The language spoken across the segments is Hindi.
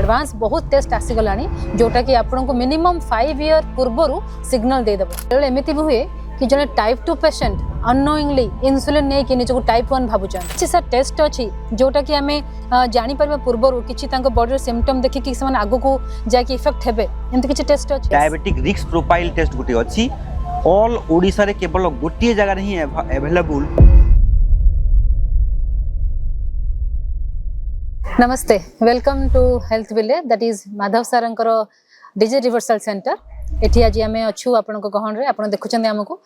एडवांस बहुत टेस्ट आसीगला जोटा कि आपन को मिनिमम 5 ईयर पूर्वर सिग्नल देदेव एमती भी हुए कि जने टाइप 2 पेशेंट अननोइंगली इंसुलिन नहीं कि निजको टाइप 1 भाबुचन कि सर टेस्ट अछि जोटा कि हमें जानि परबा पूर्वर किछि तांको बॉडी सिम्पटम देखि कि समान आगु को जाके इफेक्ट हेबे एंत किछि टेस्ट अछि डायबिटिक रिस्क प्रोफाइल टेस्ट गुटी अछि ऑल ओडिसा रे केवल गोटिए जगह रे ही अवेलेबल। नमस्ते welcome to health village that is Madhav Sarankar disease reversal centre एठी आज आमे अछु आपन को गहन रे आपन देखुचंदी हमकु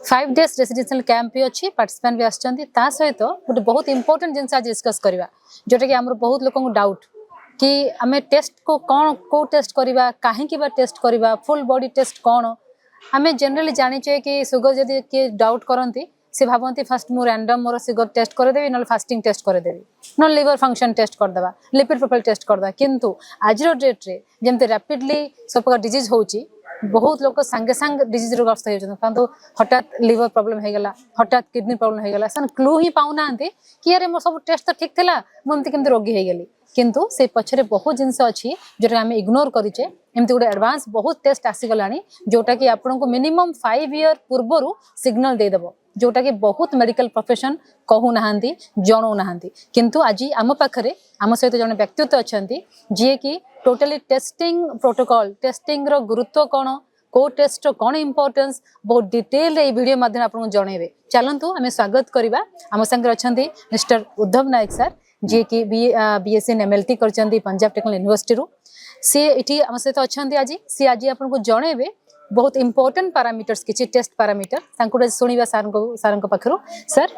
5 डेज रेसिडेंशियल कैंप भी अछि पार्टिसिपेंट भी आछंती ता सहित गोटे बहुत इंपोर्टेंट जिंस आज डिस्कस करबा जोटा कि हमर बहुत लोकन को डाउट कि हमें टेस्ट को कोन को टेस्ट करबा काहे कि बा टेस्ट करबा फुल बॉडी टेस्ट कोन हमें जनरली जानि छै कि शुगर जदी के डाउट करंती से भावंती फर्स्ट मु रैंडम मोर शुगर टेस्ट कर देबी न फास्टिंग टेस्ट कर देबी न लिवर फंक्शन टेस्ट कर देबा लिपिड प्रोफाइल टेस्ट कर देबा किंतु आज रो डेट रे जेमते रैपिडली सब प्रकार डिजीज होची बहुत लोग संगे संग डिजीज रो ग्रस्त हो परंतु हठात लिवर प्रॉब्लम हो गला हठात किडनी प्रॉब्लम हो गला सन क्लू ही पाउ नांती कि अरे मोर सब टेस्ट तो ठीक थिला मोमते केमते रोगी हो गेली किंतु से पछरे बहुत जिंस अछि जोटा हमें इग्नोर करिचे एमती गोटे एडवांस बहुत टेस्ट आसीगलानी जोटा कि आपन को मिनिमम 5 ईयर पूर्वर सिग्नल दे देबो जोटा कि बहुत मेडिकल प्रोफेशन कहू नाहांती जणो नाहांती किंतु आज आम पाखरे आम सहित जने व्यक्तित्व अछंती जे कि टोटली टेस्टिंग प्रोटोकॉल टेस्टिंग रो गुरुत्व कोन को टेस्ट कोन इंपोर्टेंस बहुत डिटेल रे वीडियो माध्यम आपन जणेबे चलंतु हमें स्वागत करबा आम संग अछंती मिस्टर उद्धव नायक सर जे कि बीएससी एमएलटी करचंती पंजाब टेक्निकल यूनिवर्सिटी रो से इठी आम सहित अछंती आज से आज आपन को जणेबे बहुत इंपोर्टेंट पैरामीटर्स किछि टेस्ट पैरामीटर तांको सुनिबा सारन को पाखरो सर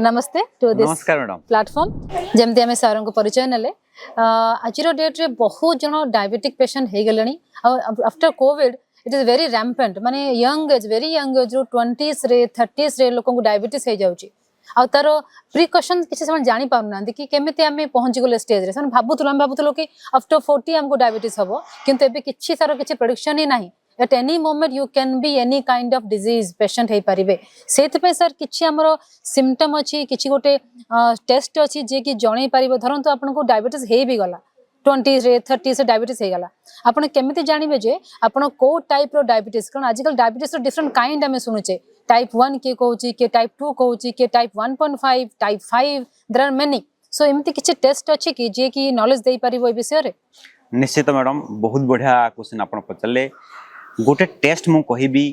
नमस्ते टू दिस नमस्कार मैडम प्लेटफॉर्म जेमते हमें सारन को परिचय नले आज रो डेट रे बहुत जन डायबिटिक पेशेंट हे गेलनी after covid it is very rampant माने young age very young age 20s रे 30s रे लोकन को डायबिटीज हे जाउची आ तार प्रिकॉशन किसी समय जानी पाउना कि केमिति हमें पहुंची गले स्टेज रे सन भाबुतलो कि आफ्टर 40 हमको डायबिटीज हबो किंतु एबे किछि सारो किछि प्रेडिक्शन ही नाही at any moment you can be any kind of disease patient हे परिबे सेत पे सर किछि हमरो सिम्पटम अछि किछि गोटे टेस्ट अछि जे कि जणे परिबो धरंतु आपन को डायबिटीज हे भी गला 20 रे 30 से डायबिटीज हे गला आपन केमिति जानिबे जे आपन को टाइप रो डायबिटीज कारण आजकल डायबिटीज रो डिफरेंट काइंड हमें सुनुचे टाइप 1 के कहूची के टाइप 2 कहूची के type 1.5 type 5 there are many so एमिति किछि टेस्ट अछि कि जे कि नॉलेज देई परिबो ए विषय रे निश्चित मैडम बहुत बढ़िया क्वेश्चन आपन पचले गोटे टेस्ट मु कहिबी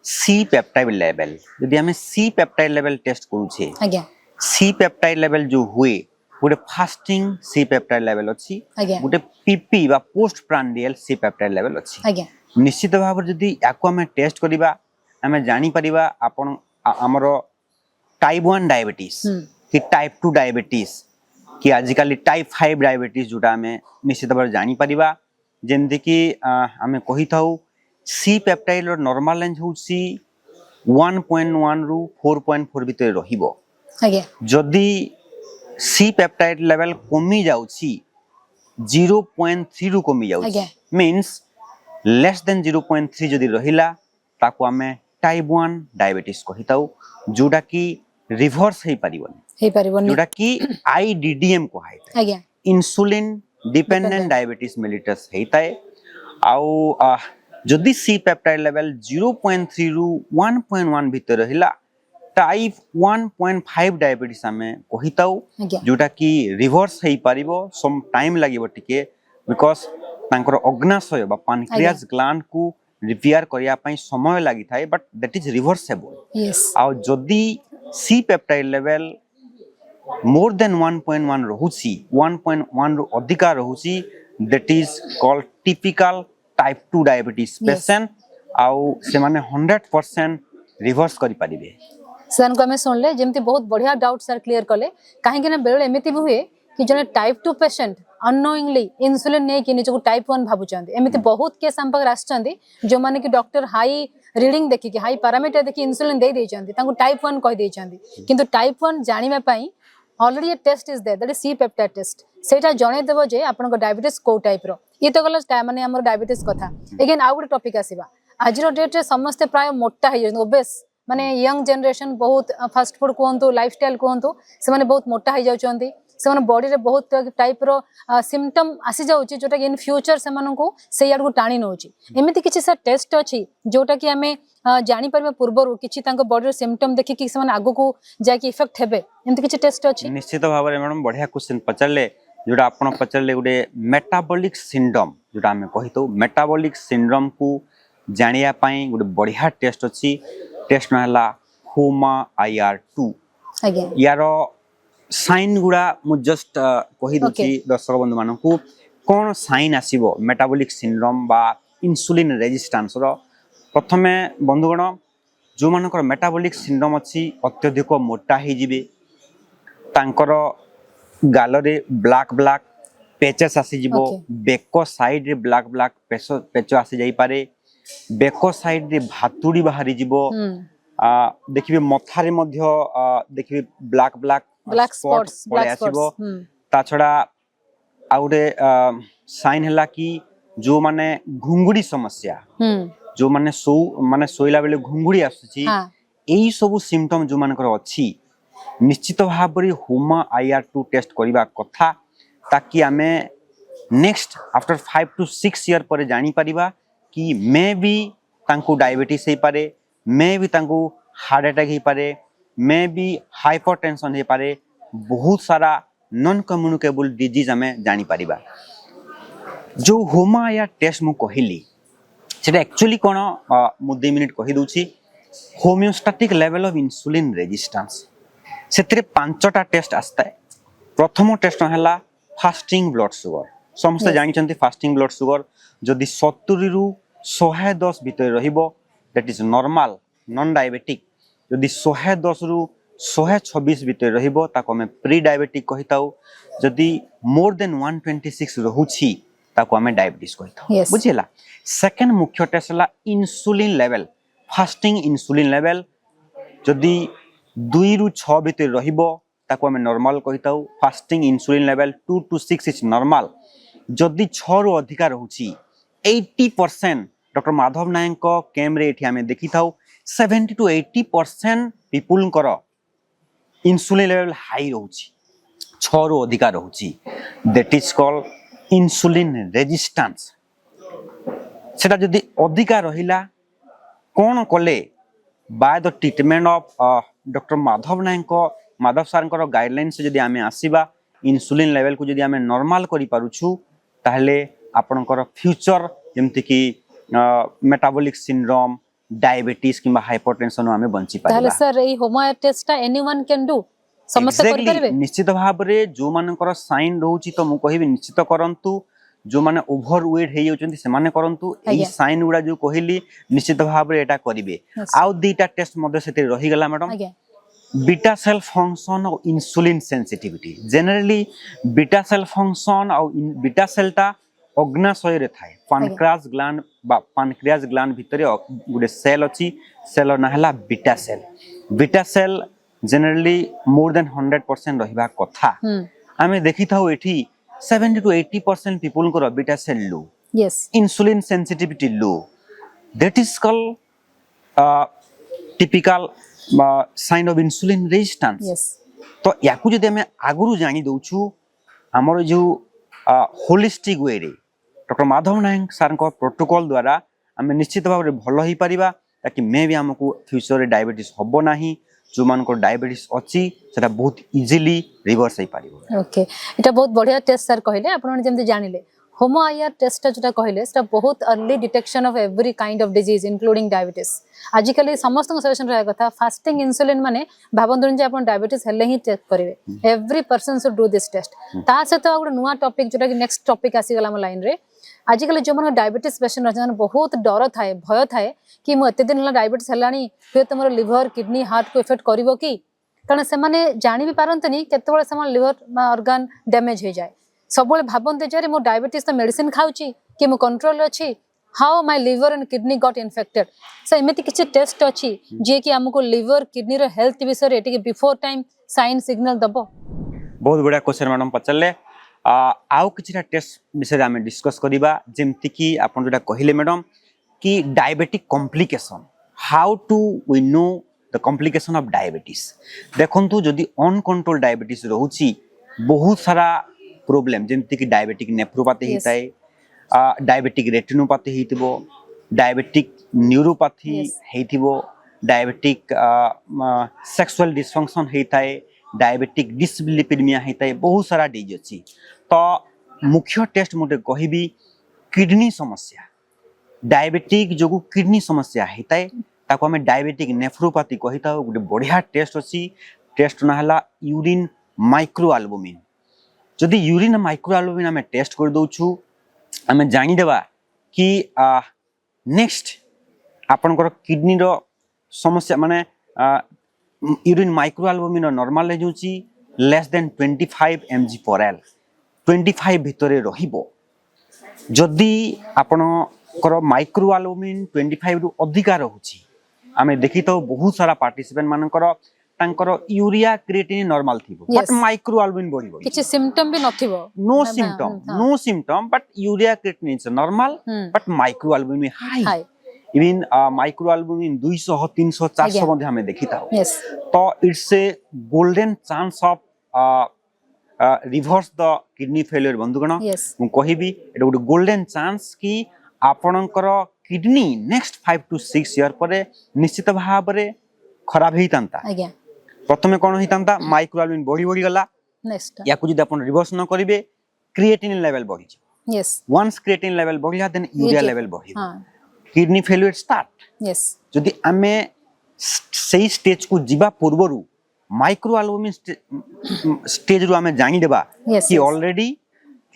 सी पेप्टाइड लेवल यदि हमें सी पेप्टाइड लेवल टेस्ट करूछे आज्ञा सी पेप्टाइड लेवल जो हुए गोटे फास्टिंग सी पेप्टाइड लेवल अछि गोटे पीपी बा postprandial C peptide level अछि आज्ञा निश्चित भाव यदि याको हमें टेस्ट करिबा हमें जानि परिबा आपण हमरो टाइप 1 डायबिटीज कि टाइप 2 डायबिटीज कि आजिकली टाइप 5 डायबिटीज जोटा हमें निश्चित भाव जानि परिबा जेंति कि हमें कहि थाउ सी पेप्टाइड रो नॉर्मल रेंज होसी 1.1 रु 4.4 भीतर रहिबो आज्ञा जदी सी पेप्टाइड लेवल कमी जाउची 0.3 रु कमी जाउची मींस लेस देन 0.3 जदी रहिला ताको हमें टाइप 1 डायबिटीज कहिताउ जोडा कि रिवर्स हे परिबोनी जोडा कि आईडीडीएम को हाइता आज्ञा इंसुलिन डिपेंडेंट डायबिटीज मेलिटस हेताए आउ जदि सी पेप्टाइड लेवल 0.3 रु 1.1 भीतर रहिला टाइप 1.5 डायबिटीज हमें कहिताउ जोटा कि रिवर्स हे परिबो सम टाइम लागिबो टिके बिकॉज़ तांकर अग्नाशय बा पैनक्रियास ग्लैंड को रिपेयर करिया पई समय लागि थाए बट दैट इज रिवर्सेबल आ जदि C peptide level more than 1.1 रहुची 1.1 रु अधिका रहुची that is called typical type 2 diabetes patient आउ से माने 100% रिवर्स करि परिबे सर को हमें सुनले जेमती बहुत बढ़िया डाउट सर क्लियर कले काहे कि ना बेले एमिति भी हुए कि जने टाइप 2 पेशेंट अननोइंगली इंसुलिन नहीं कि निजको टाइप 1 भाबुचंदी एमिति बहुत केस हम पर आछचंदी जो माने कि डॉक्टर हाई रीडिंग देखि कि हाई पैरामीटर देखि इंसुलिन दे देचंदी ताको टाइप 1 कहि देचंदी किंतु टाइप 1 जानिबा पई already a test is there that is C peptide test सेटा जणे देबो जे आपन डायबिटीज को टाइप रो ये तो गला माने हमर डायबिटीज कथा अगेन आउ गुड टॉपिक आसीबा आज रो डेट रे समस्त प्राय मोटा हे ओबेस माने यंग जनरेशन बहुत फास्ट फूड कोहंतु लाइफस्टाइल कोहंतु से माने बहुत मोटा हे जाउचंदी से बॉडी रे बहुत टाइप रो सिम्पटम आसी जाउची जोटा कि इन फ्यूचर से को से याड को टाणी नउची एमिति किछि सर टेस्ट अछि जोटा कि हमें जानि परबे पूर्वरु किछि तांको बॉडी रो सिम्पटम देखि कि से आगु को जाय कि इफेक्ट हेबे एमिति किछि टेस्ट अछि निश्चित भाव में मैडम बढ़िया क्वेश्चन पचारे जोटा आपण पचारे गोटे मेटाबॉलिक सिंड्रोम जोटा आम कही मेटाबॉलिक सिंड्रोम को जानिया पाई गोटे बढ़िया टेस्ट अच्छी टेस्ट ना होमा IR2 यार साइन गुड़ा मु जस्ट कही दूची दर्शक बंधु मान को कौन साइन आसीबो मेटाबॉलिक सिंड्रोम बा इंसुलिन रेजिस्टेंस रो प्रथमे बंधुगण जो मानकर मेटाबॉलिक सिंड्रोम अच्छी अत्यधिक मोटा ही जिवे तांकर गालरे ब्लैक ब्लैक पेचेस आसी जिवो बेको साइड रे ब्लैक ब्लैक पेच आसी जाई पारे बेको साइड रे भातुड़ी बाहरी जिवो देखिबे मथारे मध्य देखिबे ब्लैक ब्लैक स्पॉट्स पळे आसीबो ता छडा आउडे साइन हला कि जो माने घुंगुड़ी समस्या जो माने सोइला बेले घुंगुड़ी आसुची एई सब सिम्पटम जो मानकर अछि निश्चित भाव में होमा IR2 टेस्ट करबा कथा ताकि आमे नेक्स्ट आफ्टर 5 to 6 ईयर पर जानी परिबा कि मे बी तांको डायबिटीज हे पारे मे बी तांको हार्ट अटैक हे पारे मे बी हाइपरटेंशन हे पारे बहुत सारा नॉन कम्युनिकेबल डिजीज आमे जानी परिबा जो होमा IR टेस्ट मु कहिली सेटा एक्चुअली कोन मु 2 मिनिट कहि दूची homeostatic level of insulin resistance से पांचटा टेस्ट आसता है प्रथम टेस्ट है फास्टिंग ब्लड सुगर समस्त जानी फास्टिंग ब्लड सुगर जदि 70 रु 110 भितर रहिबो that is normal non diabetic जदि 110 रु 126 भितर रहिबो ताको हमें प्री डायबिटिक कहिताउ जदि मोर देन 126 रहुछि ताको हमें डायबिटीज कहिताउ बुझिला सेकंड मुख्य टेस्ट है insulin level fasting insulin level जदि 2 रु 6 भितर रहिबो ताको हमें नॉर्मल कहिताउ fasting insulin level 2 to 6 is normal जदि 6 रु अधिका रहुछि 80% डॉक्टर माधव नायक को कैम रे एठी हमें देखिथाउ 70 to 80% पीपल कर इंसुलिन लेवल हाई रहुछि 6 रु अधिका रहुछि that is called insulin resistance सेटा जदि अधिका रहिला कोन कले by the treatment of doctor Madhav Nayak Madhav sir guideline से जदि आमे आसीबा इंसुलिन लेवल को जदि आमे नॉर्मल करि पारुछु ताहले आपनकर फ्यूचर जेमति कि मेटाबॉलिक सिंड्रोम डायबिटीज किबा हाइपरटेंशन आमे बंची पारिबा ताहले सर ए होमा टेस्ट एनीवन कैन डू समस्त करि परबे निश्चित भाव रे जो मानकर साइन रहउची तो मु कहिबी निश्चित करंतु जो माने ओवर वेट हे जाउचंती से माने करंतु एई साइन गुडा जो कहिली निश्चित भाव रे एटा करिवे आउ दीटा टेस्ट मध्ये सेते रहि गेला मैडम बीटा सेल फंक्शन और insulin sensitivity generally beta cell function और बीटा सेलटा अग्नाशय रे थाए पानक्रियास ग्लैंड भितरे गुडे सेल अछि सेल ना हला beta cell generally more than 100% रहिबा कथा आमे देखि थाउ एठी 70 to 80% people को beta cell low yes insulin sensitivity low that is called typical sign of insulin resistance yes तो याकु जदि हमें आगुरु जानि दउछु हमर जो होलिस्टिक वे रे डॉक्टर माधव नायक सर को प्रोटोकॉल द्वारा हमें निश्चित भाव रे भलो ही परिबा ताकि मे भी हमको फ्यूचर रे डायबिटीज हबो नाही जो मान को डायबिटीज अछि सेटा बहुत इजीली रिवर्स हे पारिबो ओके एटा बहुत बढ़िया टेस्ट सर कहले आपण जेमति जानिले होमो IR टेस्ट जोटा कहले सेटा बहुत early detection of every kind of disease including diabetes आजिकली समस्त सजेशन रहा कथा फास्टिंग इंसुलिन माने भाबंतुन जे आपण डायबिटीज हेले ही चेक करिवे every person should do this test ता से तो गुड नुवा टॉपिक जोटा कि नेक्स्ट टॉपिक आसी गला हम लाइन रे आजिकली जो मन डायबिटीज पेशेंट रहन बहुत डर थाए भय थाए कि मु एते दिन ला डायबिटीज हलानी फिर तुमर लिवर किडनी हार्ट को इफेक्ट करिवो कि कारण से माने जानि भी पारंतनी केतेबेले समान लिवर ऑर्गन डैमेज हो जाए सब भावते जे मो डायबिटीज तो मेडिसिन खाऊची कि मो कंट्रोल अच्छी how my liver and kidney got infected so एमिति किछि टेस्ट अछि जे कि हमको लिवर किडनी रो हेल्थ विषय रे एटिके बिफोर टाइम साइन सिग्नल दबो बहुत बढ़िया क्वेश्चन मैडम पचले आउ किछिटा टेस्ट विषय रे हमें डिस्कस करिबा जेमति कि आपन जोटा कहिले मैडम कि diabetic complication how to we know the complication of diabetes देखंतु जदि अनकंट्रोल डायबिटीज रहउची बहुत सारा प्रोब्लेम जेमती कि डायबिटिक नेफ्रोपैथी Yes. हिताए डायबिटिक रेटिनोपैथी हितिबो डायबिटिक न्यूरोपैथी Yes. हितिबो डायबिटिक सेक्सुअल डिसफंक्शन हिताए डायबिटिक डिसलिपिडमिया हिताए बहुत सारा डिजीज अछि तो मुख्य टेस्ट मोटे कहिबी किडनी समस्या डायबिटिक जो किडनी समस्या हिताए ताको हमें डायबिटिक नेफ्रोपैथी कहिता गोटे बढ़िया टेस्ट अछि टेस्ट ना हला यूरिन माइक्रो एल्बुमिन जदि यूरिन माइक्रो एल्बुमिन हमें टेस्ट कर दउछु हमें जानि देबा कि नेक्स्ट आपनकर किडनी रो समस्या माने यूरिन माइक्रो एल्बुमिन नॉर्मल हे जुची लेस देन 25 mg पर एल 25 भितरे रहिबो जदि आपनकर माइक्रो एल्बुमिन 25 रु अधिका रहउची आमे देखि तो बहुत सारा पार्टिसिपेंट मानकर तांकर यूरिया क्रिएटिनिन नॉर्मल थिबो Yes. बट माइक्रो एल्बुमिन बढ़िबो किछि सिम्पटम भी नथिबो no symptom but urea creatinine is normal but microalbumin high hi even microalbumin 200 300 400 Again. मध्ये हमें देखिता हो यस तो it's a golden chance of reverse the kidney failure बंधुगण यस मु कहिबी एटा गोटे गोल्डन चांस कि आपनकर किडनी नेक्स्ट 5 to 6 ईयर परे निश्चित भाबरे खराब हेइतांता आज्ञा प्रथमे कोन हेइतांता माइक्रोएल्बुमिन बढ़ी बढ़ी गला नेक्स्ट या जदि अपन रिवर्स न करिवे क्रिएटिनिन लेवल बढ़ी यस once creatinine level बढ़िया देन यूरिया Urea. लेवल बढ़िया हां किडनी फेलियर स्टार्ट यस जदि आमे सही स्टेज को जीवा पूर्वरु माइक्रो एल्बुमिन स्टेज रु आमे जानि देबा Yes, कि yes. ऑलरेडी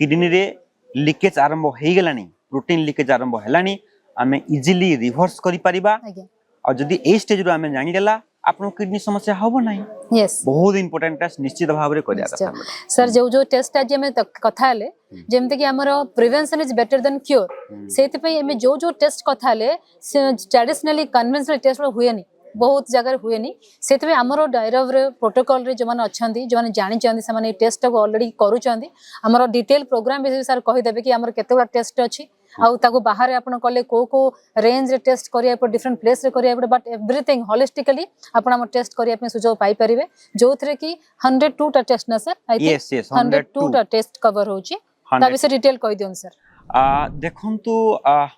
किडनी रे लीकेज आरंभ हेइ गेलानी प्रोटीन लीकेज आरंभ हेलानी आमे इजीली रिवर्स करि परिबा आज्ञा और जदि ए स्टेज रु आमे जानि देला आपन किडनी समस्या होबो नाही यस बहुत इंपोर्टेंट टेस्ट निश्चित भाबरे करिया कथा सर जो टेस्ट आज हमें कथा हेले जेमते कि हमर prevention is better than cure सेति पई हमें जो टेस्ट कथा हेले ट्रेडिशनली कन्वेंशनल टेस्ट हुए नहीं बहुत जगह हुए नहीं सेति पई हमर डायरव रे प्रोटोकॉल रे जो माने अछंती जो माने जानि चंदी से माने टेस्ट को ऑलरेडी करू चंदी हमर डिटेल प्रोग्राम बे सर कहि देबे कि हमर केतेबा टेस्ट अछि आउ ताको बाहर आपण कले को रेंज रे टेस्ट करिया पर डिफरेंट प्लेस रे करिया बट एवरीथिंग होलिस्टिकली आपण हम टेस्ट करिया पे सुझाव पाई परिबे जोथरे कि 102 टा टेस्ट ना sir I think Yes, yes, 102 टा टेस्ट कवर होची ता विषय डिटेल कहि दियन सर देखंतु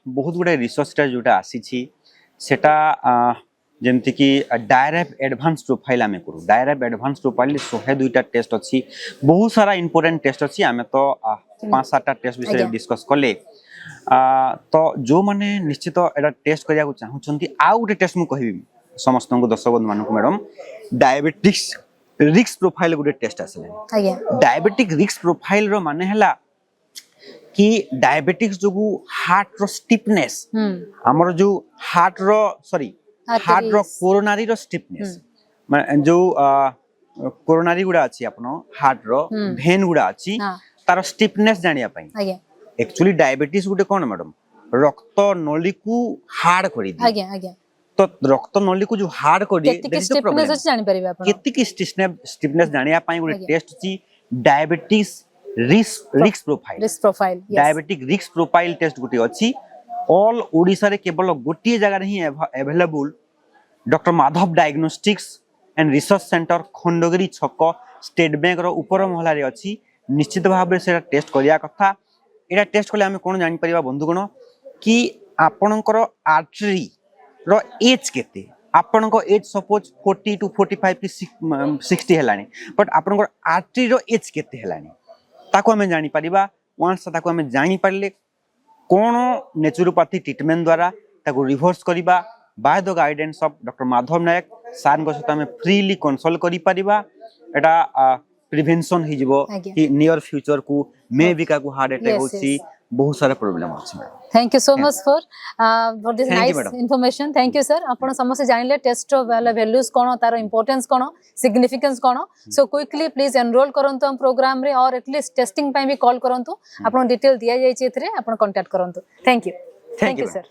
बहुत गुडे रिसर्च टा जोटा आसी छी सेटा जेमति कि डायरेक्ट एडवांस प्रोफाइल आमे करू डायरेक्ट एडवांस प्रोफाइल 102 टा टेस्ट अछि बहुत सारा इंपोर्टेंट टेस्ट अछि आमे तो 5-7 टा टेस्ट विषय डिस्कस करले तो जो माने निश्चित एटा टेस्ट करिया को चाहू छंती आ गुटे टेस्ट मु कहिबी समस्त को दर्शक बंधु मानक मैडम डायबिटिक्स रिस्क प्रोफाइल गुटे टेस्ट आसले आज्ञा डायबिटिक रिस्क प्रोफाइल रो माने हला कि डायबिटिक्स जोगु हार्ट रो स्टिफनेस हमर जो हार्ट रो सॉरी हार्ट रो कोरोनरी रो स्टिफनेस माने जो कोरोनरी गुडा अछि आपनो हार्ट रो भेन गुडा अछि तार स्टिफनेस जानिया पई आज्ञा एक्चुअली डायबिटीज गुटे कोन मैडम रक्त नली को हार्ड करि दी आज्ञा आज्ञा तो रक्त नली को जो हार्ड करि केति स्टिफनेस अछि जानि परिबे आपण केति स्टिफनेस जानिया पई गुटे टेस्ट अछि diabetes risk profile diabetic risk profile test गुटे अछि ऑल ओडिसा रे केवल गोटिए जगह ही available doctor Madhav diagnostics and research centre Khandagiri छक स्टेट बैंक रो ऊपर महला रे अछि निश्चित भाव रे सेटा टेस्ट करिया कथा एटा टेस्ट करले हमें कोन जानि परिबा बंधुगण कि आपनकर आर्टरी रो एज केते आपनको एज सपोज 40 to 45 की 60 हेलानी बट आपनकर आर्टरी रो एज केते हेलानी ताको हमें जानि परिबा वंस ताको हमें जानि परले कोन नेचुरोपैथी ट्रीटमेंट द्वारा ताको रिवर्स करिबा by the guidance of doctor Madhav Nayak sir को सहित हमें फ्रीली कंसल्ट करि परिबा एटा प्रिवेंशन हि जिवो कि नियर फ्यूचर को मे बी का को हार्ट अटैक होसी बहुत सारा प्रॉब्लम अछि thank you so much for this nice information thank you sir आपण समस्त जानले टेस्ट वाला वैल्यूज कोन तार importance cone significance cone so quickly please enrol करंतु हम प्रोग्राम रे और एटलीस्ट टेस्टिंग पई भी कॉल करंतु आपण डिटेल दिया जाय छी एथरे आपण कांटेक्ट करंतु थैंक यू सर